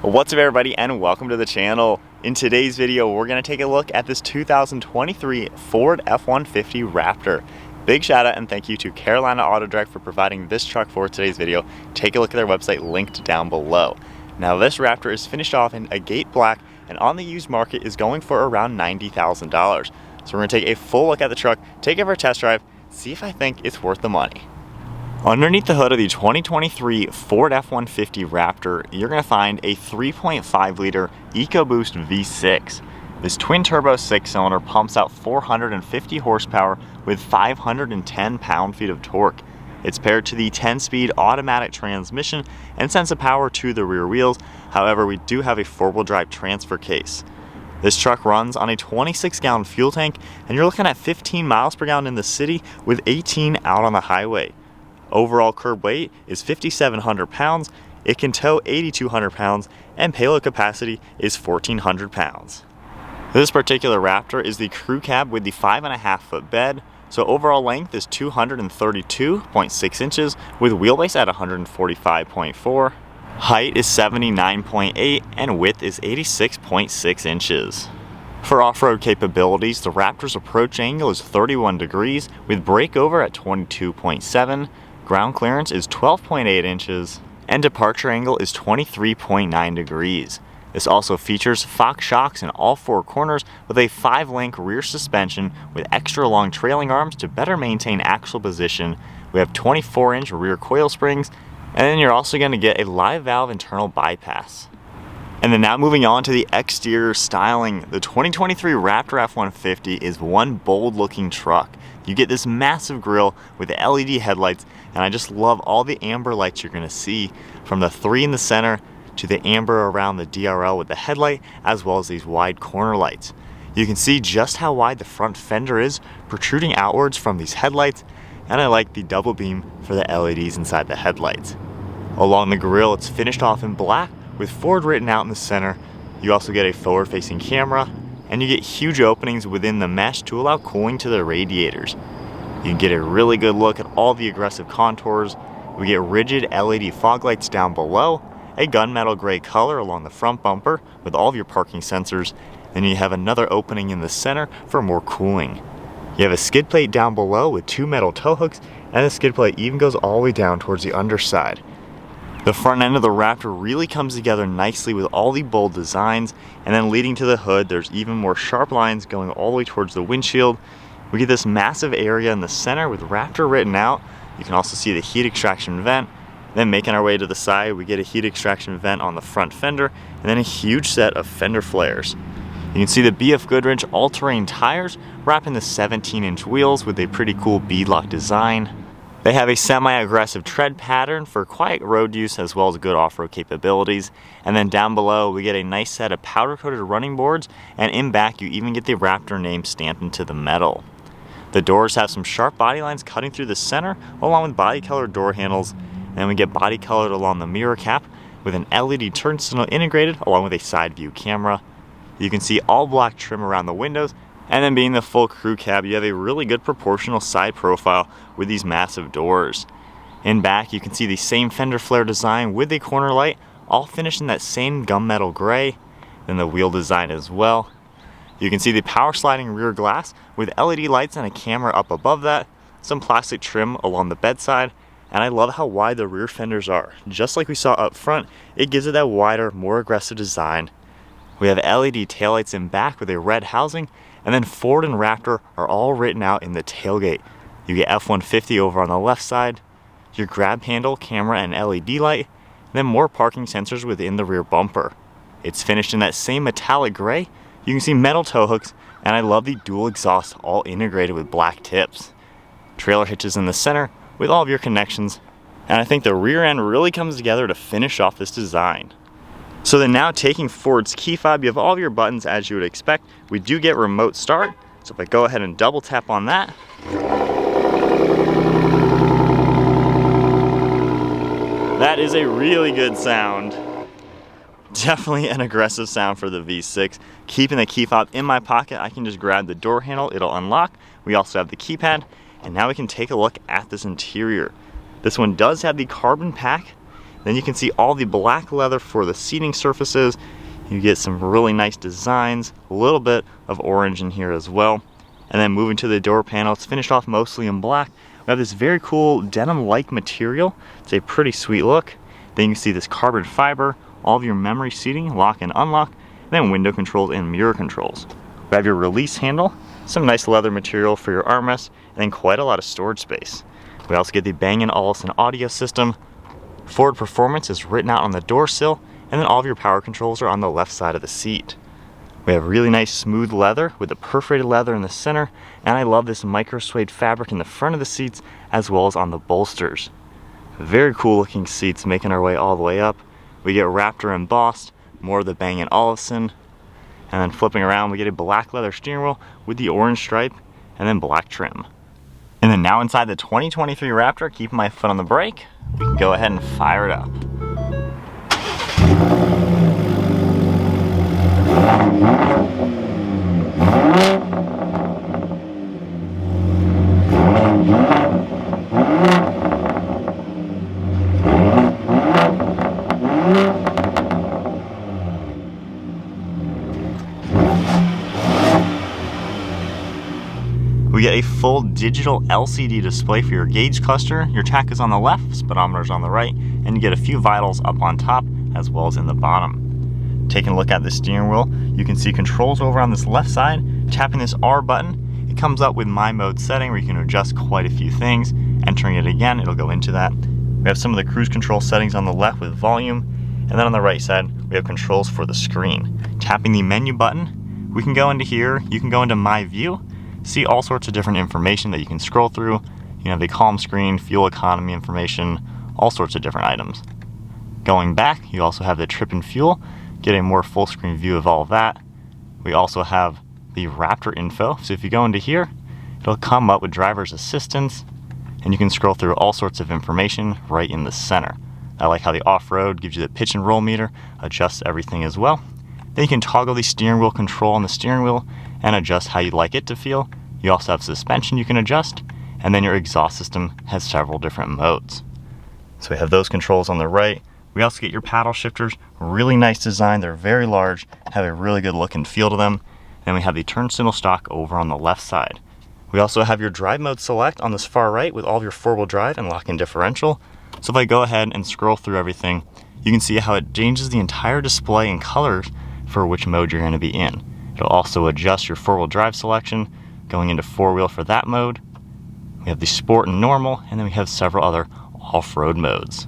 What's up everybody, and welcome to the channel. In today's video we're going to take a look at this 2023 Ford F-150 Raptor. Big shout out and thank you to Carolina Auto Direct for providing this truck for today's video. Take a look at their website linked down below. Now this Raptor is finished off in agate black and on the used market is going for around $90,000. So we're going to take a full look at the truck, take it for a test drive, see if I think it's worth the money. Underneath the hood of the 2023 Ford F-150 Raptor, you're going to find a 3.5 liter EcoBoost V6. This twin-turbo 6-cylinder pumps out 450 horsepower with 510 pound-feet of torque. It's paired to the 10-speed automatic transmission and sends the power to the rear wheels. However, we do have a 4-wheel drive transfer case. This truck runs on a 26-gallon fuel tank, and you're looking at 15 miles per gallon in the city with 18 out on the highway. Overall curb weight is 5,700 pounds, it can tow 8,200 pounds, and payload capacity is 1,400 pounds. This particular Raptor is the crew cab with the 5.5 foot bed, so overall length is 232.6 inches with wheelbase at 145.4, height is 79.8, and width is 86.6 inches. For off-road capabilities, the Raptor's approach angle is 31 degrees with breakover at 22.7, ground clearance is 12.8 inches, and departure angle is 23.9 degrees. This also features Fox shocks in all four corners with a 5-link rear suspension with extra long trailing arms to better maintain axle position. We have 24-inch rear coil springs, and then you're also going to get a live valve internal bypass. And then now moving on to the exterior styling, the 2023 Raptor F-150 is one bold looking truck. You get this massive grille with LED headlights, and I just love all the amber lights you're going to see, from the 3 in the center to the amber around the DRL with the headlight, as well as these wide corner lights. You can see just how wide the front fender is protruding outwards from these headlights, and I like the double beam for the LEDs inside the headlights. Along the grille, it's finished off in black with Ford written out in the center. You also get a forward-facing camera, and you get huge openings within the mesh to allow cooling to the radiators. You can get a really good look at all the aggressive contours. We get rigid LED fog lights down below, a gunmetal gray color along the front bumper with all of your parking sensors, and you have another opening in the center for more cooling. You have a skid plate down below with 2 metal tow hooks, and the skid plate even goes all the way down towards the underside. The front end of the Raptor really comes together nicely with all the bold designs, and then leading to the hood there's even more sharp lines going all the way towards the windshield. We get this massive area in the center with Raptor written out. You can also see the heat extraction vent. Then making our way to the side, we get a heat extraction vent on the front fender, and then a huge set of fender flares. You can see the BF Goodrich all-terrain tires wrapping the 17-inch wheels with a pretty cool beadlock design. They have a semi-aggressive tread pattern for quiet road use as well as good off-road capabilities. And then down below we get a nice set of powder-coated running boards, and in back you even get the Raptor name stamped into the metal. The doors have some sharp body lines cutting through the center along with body-colored door handles, and then we get body-colored along the mirror cap with an LED turn signal integrated along with a side view camera. You can see all black trim around the windows. And then being the full crew cab, you have a really good proportional side profile with these massive doors. In back, you can see the same fender flare design with the corner light, all finished in that same gunmetal gray. Then the wheel design as well. You can see the power sliding rear glass with LED lights and a camera up above that, some plastic trim along the bedside, and I love how wide the rear fenders are. Just like we saw up front, it gives it that wider, more aggressive design. We have LED taillights in back with a red housing, and then Ford and Raptor are all written out in the tailgate. You get F-150 over on the left side, your grab handle, camera, and LED light, and then more parking sensors within the rear bumper. It's finished in that same metallic gray. You can see metal tow hooks, and I love the dual exhaust all integrated with black tips. Trailer hitches in the center with all of your connections, and I think the rear end really comes together to finish off this design. So then now taking Ford's key fob, you have all of your buttons as you would expect. We do get remote start, so if I go ahead and double tap on that, that is a really good sound. Definitely an aggressive sound for the V6. Keeping the key fob in my pocket, I can just grab the door handle, it'll unlock. We also have the keypad, and now we can take a look at this interior. This one does have the carbon pack Then you can see all the black leather for the seating surfaces. You get some really nice designs, a little bit of orange in here as well. And then moving to the door panel, it's finished off mostly in black. We have this very cool denim-like material. It's a pretty sweet look. Then you can see this carbon fiber, all of your memory seating, lock and unlock, and then window controls and mirror controls. We have your release handle, some nice leather material for your armrest, and then quite a lot of storage space. We also get the Bang & Olufsen audio system. Ford Performance is written out on the door sill, and then all of your power controls are on the left side of the seat. We have really nice smooth leather with the perforated leather in the center, and I love this micro suede fabric in the front of the seats as well as on the bolsters. Very cool looking seats making our way all the way up. We get Raptor embossed, more of the Bang & Olufsen, and then flipping around we get a black leather steering wheel with the orange stripe and then black trim. And then now inside the 2023 Raptor, keeping my foot on the brake, we can go ahead and fire it up. We get a full digital LCD display for your gauge cluster. Your tach is on the left, speedometer's on the right, and you get a few vitals up on top as well as in the bottom. Taking a look at the steering wheel, you can see controls over on this left side. Tapping this R button, it comes up with My Mode setting where you can adjust quite a few things. Entering it again, it'll go into that. We have some of the cruise control settings on the left with volume, and then on the right side, we have controls for the screen. Tapping the menu button, we can go into here, you can go into My View, see all sorts of different information that you can scroll through. You have the calm screen, fuel economy information, all sorts of different items. Going back, you also have the trip and fuel, get a more full screen view of all of that. We also have the Raptor info, so if you go into here, it'll come up with driver's assistance, and you can scroll through all sorts of information right in the center. I like how the off-road gives you the pitch and roll meter, adjusts everything as well. Then you can toggle the steering wheel control on the steering wheel and adjust how you'd like it to feel. You also have suspension you can adjust, and then your exhaust system has several different modes. So we have those controls on the right. We also get your paddle shifters, really nice design. They're very large, have a really good look and feel to them. Then we have the turn signal stock over on the left side. We also have your drive mode select on this far right with all of your four-wheel drive and lock-in differential. So if I go ahead and scroll through everything, you can see how it changes the entire display and colors for which mode you're going to be in. It'll also adjust your four-wheel drive selection, going into four-wheel for that mode. We have the sport and normal, and then we have several other off-road modes.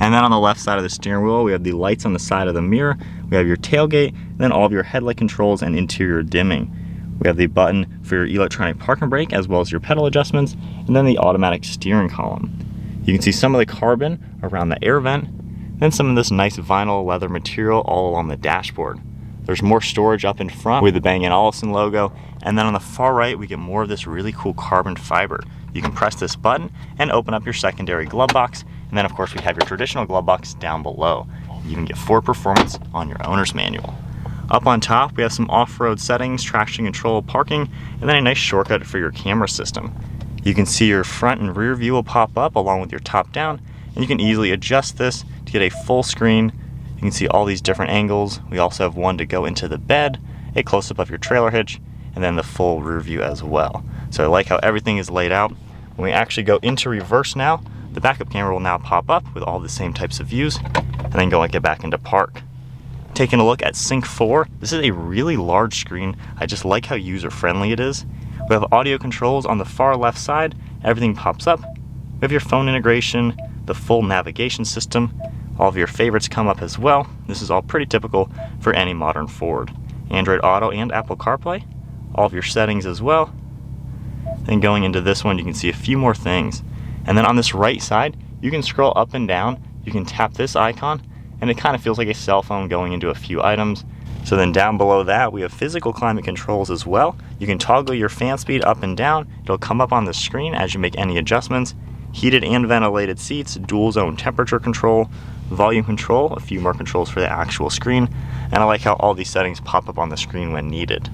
And then on the left side of the steering wheel, we have the lights on the side of the mirror. We have your tailgate, and then all of your headlight controls and interior dimming. We have the button for your electronic parking brake, as well as your pedal adjustments, and then the automatic steering column. You can see some of the carbon around the air vent, then some of this nice vinyl leather material all along the dashboard. There's more storage up in front with the Bang & Olufsen logo, and then on the far right we get more of this really cool carbon fiber. You can press this button and open up your secondary glove box, and then of course we have your traditional glove box down below. You can get Ford Performance on your owner's manual. Up on top we have some off-road settings, traction control, parking, and then a nice shortcut for your camera system. You can see your front and rear view will pop up along with your top down, and you can easily adjust this to get a full screen. You can see all these different angles. We also have one to go into the bed, a close-up of your trailer hitch, and then the full rear view as well. So I like how everything is laid out. When we actually go into reverse now, the backup camera will now pop up with all the same types of views, and then go and get back into park. Taking a look at Sync 4, this is a really large screen. I just like how user-friendly it is. We have audio controls on the far left side. Everything pops up. We have your phone integration, the full navigation system. All of your favorites come up as well. This is all pretty typical for any modern Ford. Android Auto and Apple CarPlay. All of your settings as well. Then going into this one, you can see a few more things. And then on this right side, you can scroll up and down. You can tap this icon, and it kind of feels like a cell phone going into a few items. So then down below that, we have physical climate controls as well. You can toggle your fan speed up and down. It'll come up on the screen as you make any adjustments. Heated and ventilated seats, dual zone temperature control, volume control, a few more controls for the actual screen, and I like how all these settings pop up on the screen when needed.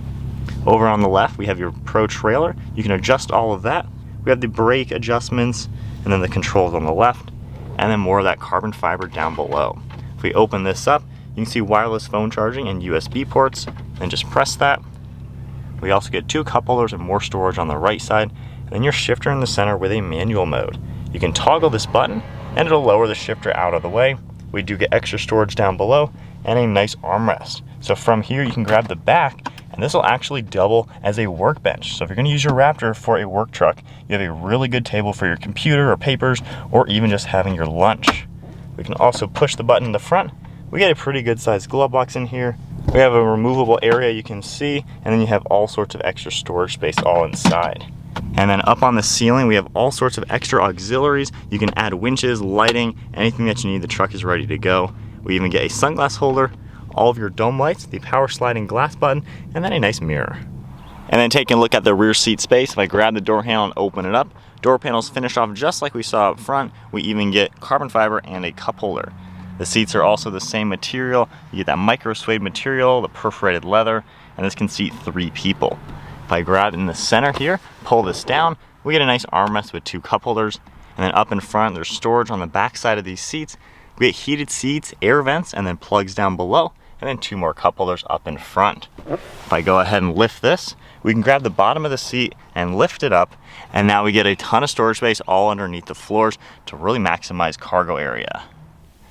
Over on the left, we have your Pro trailer. You can adjust all of that. We have the brake adjustments, and then the controls on the left. and then more of that carbon fiber down below. If we open this up, you can see wireless phone charging and USB ports, and just press that. We also get 2 cup holders and more storage on the right side, and then your shifter in the center with a manual mode. You can toggle this button and it'll lower the shifter out of the way. We do get extra storage down below and a nice armrest. So from here you can grab the back, and this will actually double as a workbench. So if you're gonna use your Raptor for a work truck, you have a really good table for your computer or papers, or even just having your lunch. We can also push the button in the front. We get a pretty good sized glove box in here. We have a removable area you can see, and then you have all sorts of extra storage space all inside. And then up on the ceiling, we have all sorts of extra auxiliaries. You can add winches, lighting, anything that you need. The truck is ready to go. We even get a sunglass holder, all of your dome lights, the power sliding glass button, and then a nice mirror. And then taking a look at the rear seat space, if I grab the door handle and open it up, door panels finish off just like we saw up front. We even get carbon fiber and a cup holder. The seats are also the same material. You get that micro suede material, the perforated leather, and this can seat 3 people. If I grab in the center here, pull this down, we get a nice armrest with 2 cup holders. And then up in front, there's storage on the back side of these seats. We get heated seats, air vents, and then plugs down below, and then 2 more cup holders up in front. If I go ahead and lift this, we can grab the bottom of the seat and lift it up, and now we get a ton of storage space all underneath the floors to really maximize cargo area.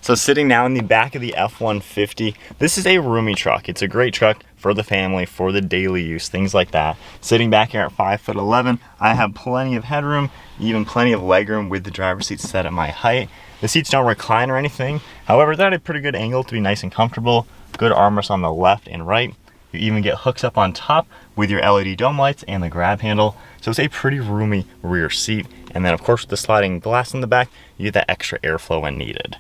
So sitting now in the back of the F-150, this is a roomy truck. It's a great truck for the family, for the daily use, things like that. Sitting back here at 5'11", I have plenty of headroom, even plenty of legroom with the driver's seat set at my height. The seats don't recline or anything. However, they're at a pretty good angle to be nice and comfortable. Good armrests on the left and right. You even get hooks up on top with your LED dome lights and the grab handle. So it's a pretty roomy rear seat. And then of course with the sliding glass in the back, you get that extra airflow when needed.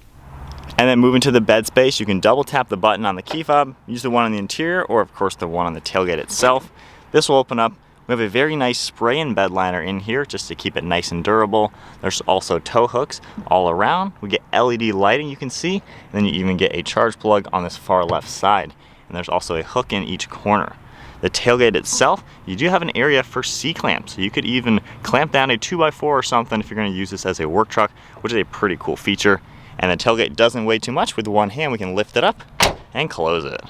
And then moving to the bed space, you can double tap the button on the key fob, use the one on the interior, or of course the one on the tailgate itself. This will open up. We have a very nice spray-in bed liner in here just to keep it nice and durable. There's also tow hooks all around. We get LED lighting you can see, and then you even get a charge plug on this far left side. And there's also a hook in each corner. The tailgate itself, you do have an area for C-clamps. So you could even clamp down a 2x4 or something if you're gonna use this as a work truck, which is a pretty cool feature. And the tailgate doesn't weigh too much. With one hand, we can lift it up and close it.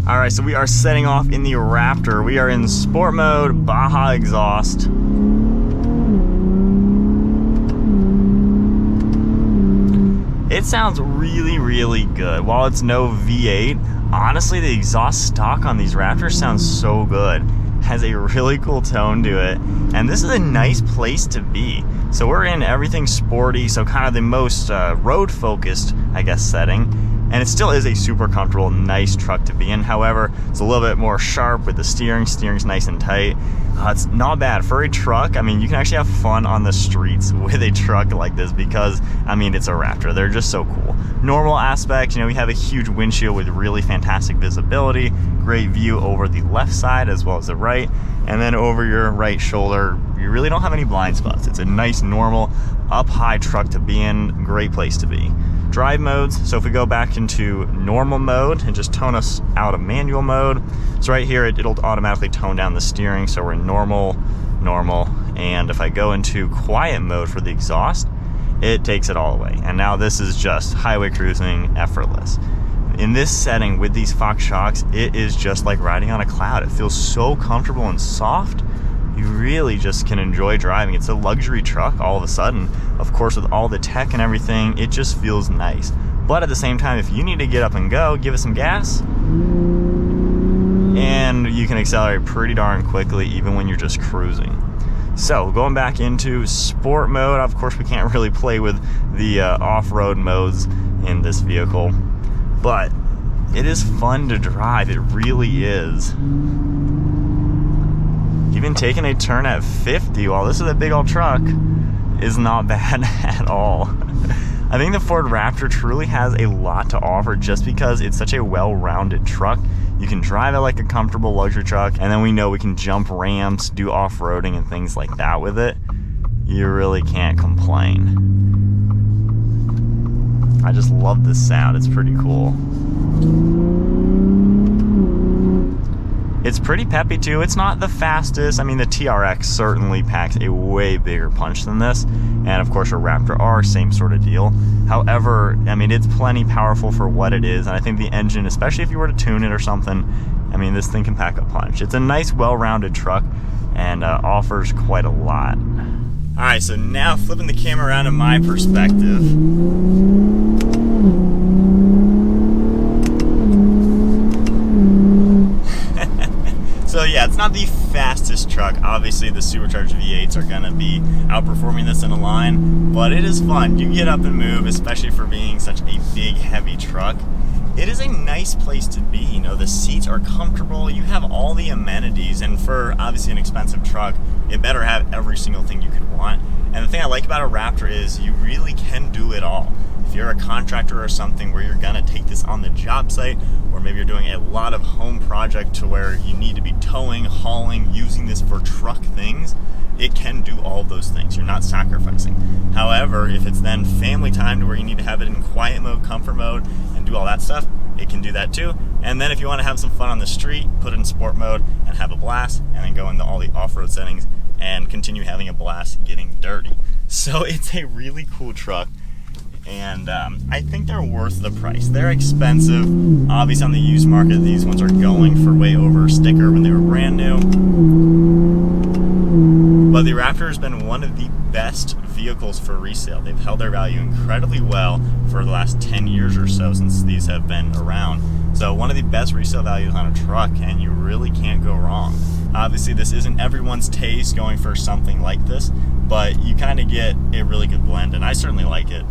All right, so we are setting off in the Raptor. We are in sport mode, Baja exhaust. It sounds really, really good. While it's no V8, honestly, the exhaust stock on these Raptors sounds so good. Has a really cool tone to it, and this is a nice place to be. So we're in everything sporty, so kind of the most road focused, I guess, setting. And it still is a super comfortable, nice truck to be in. However, it's a little bit more sharp with the steering. Steering's nice and tight. It's not bad for a truck. I mean, you can actually have fun on the streets with a truck like this because, I mean, it's a Raptor. They're just so cool. Normal aspects, you know, we have a huge windshield with really fantastic visibility, great view over the left side as well as the right, and then over your right shoulder, you really don't have any blind spots. It's a nice, normal, up high truck to be in, great place to be. Drive modes, so if we go back into normal mode and just tone us out of manual mode, so right here it'll automatically tone down the steering, so we're in normal, and if I go into quiet mode for the exhaust, it takes it all away. And now this is just highway cruising, effortless. In this setting with these Fox shocks, it is just like riding on a cloud. It feels so comfortable and soft. You really just can enjoy driving. It's a luxury truck all of a sudden. Of course, with all the tech and everything, it just feels nice. But at the same time, if you need to get up and go, give it some gas, and you can accelerate pretty darn quickly even when you're just cruising. So going back into sport mode, of course we can't really play with the off-road modes in this vehicle, but it is fun to drive. It really is. Even taking a turn at 50 while this is a big old truck is not bad at all. I think the Ford Raptor truly has a lot to offer just because it's such a well-rounded truck. You can drive it like a comfortable luxury truck, and then we know we can jump ramps, do off-roading and things like that with it. You really can't complain. I just love this sound. It's pretty cool. It's pretty peppy too. It's not the fastest. I mean, the TRX certainly packs a way bigger punch than this. And of course, a Raptor R, same sort of deal. However, I mean, it's plenty powerful for what it is, and I think the engine, especially if you were to tune it or something, I mean, this thing can pack a punch. It's a nice, well-rounded truck and offers quite a lot. All right, so now flipping the camera around in my perspective. So yeah, it's not the fastest truck. Obviously, the supercharged V8s are gonna be outperforming this in a line, but it is fun. You get up and move, especially for being such a big, heavy truck. It is a nice place to be. You know, the seats are comfortable. You have all the amenities, and for obviously an expensive truck, it better have every single thing you could want. And the thing I like about a Raptor is you really can do it all. If you're a contractor or something where you're gonna take this on the job site, or maybe you're doing a lot of home project to where you need to be towing, hauling, using this for truck things, it can do all of those things. You're not sacrificing. However, if it's then family time to where you need to have it in quiet mode, comfort mode, and do all that stuff, it can do that too. And then if you want to have some fun on the street, put it in sport mode and have a blast, and then go into all the off-road settings and continue having a blast getting dirty. So it's a really cool truck, and I think they're worth the price. They're expensive. Obviously on the used market, these ones are going for way over sticker when they were brand new. But the Raptor has been one of the best vehicles for resale. They've held their value incredibly well for the last 10 years or so since these have been around. So one of the best resale values on a truck, and you really can't go wrong. Obviously this isn't everyone's taste going for something like this, but you kind of get a really good blend, and I certainly like it.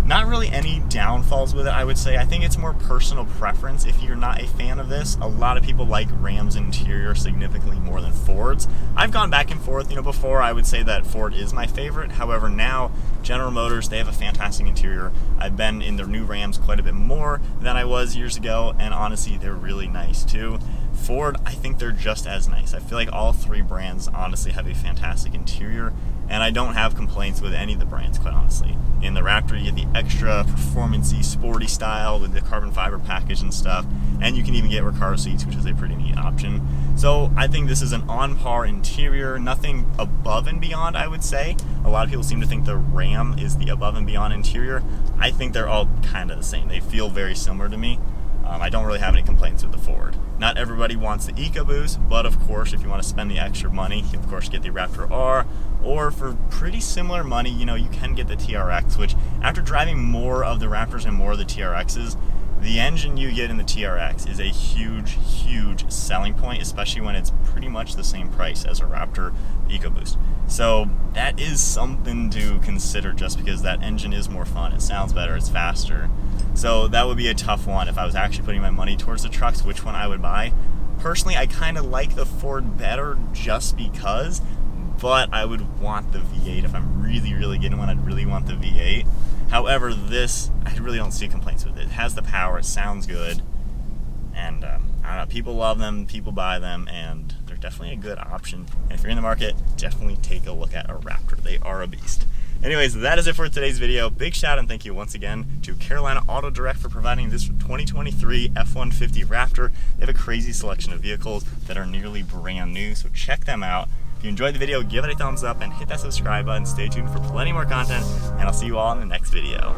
Not really any downfalls with it, I would say. I think it's more personal preference. If you're not a fan of this, a lot of people like Ram's interior significantly more than Ford's. I've gone back and forth. You know, before I would say that Ford is my favorite. However, now General Motors, they have a fantastic interior. I've been in their new Rams quite a bit more than I was years ago, and honestly, they're really nice too. Ford, I think they're just as nice. I feel like all three brands honestly have a fantastic interior, and I don't have complaints with any of the brands, quite honestly. In the Raptor, you get the extra performance-y, sporty style with the carbon fiber package and stuff, and you can even get Recaro seats, which is a pretty neat option. So I think this is an on-par interior, nothing above and beyond, I would say. A lot of people seem to think the Ram is the above and beyond interior. I think they're all kind of the same. They feel very similar to me. I don't really have any complaints with the Ford. Not everybody wants the EcoBoost, but of course, if you want to spend the extra money, you of course get the Raptor R, or for pretty similar money, you know, you can get the TRX, which after driving more of the Raptors and more of the TRXs, the engine you get in the TRX is a huge, huge selling point, especially when it's pretty much the same price as a Raptor EcoBoost. So that is something to consider, just because that engine is more fun. It sounds better, it's faster. So that would be a tough one if I was actually putting my money towards the trucks, which one I would buy. Personally, I kind of like the Ford better just because, but I would want the V8. If I'm really, really getting one, I'd really want the V8. However, this, I really don't see complaints with it. It has the power, it sounds good, and I don't know, people love them, people buy them, and they're definitely a good option. And if you're in the market, definitely take a look at a Raptor. They are a beast. Anyways, that is it for today's video. Big shout out and thank you once again to Carolina Auto Direct for providing this 2023 F-150 Raptor. They have a crazy selection of vehicles that are nearly brand new, so check them out. If you enjoyed the video, give it a thumbs up and hit that subscribe button. Stay tuned for plenty more content, and I'll see you all in the next video.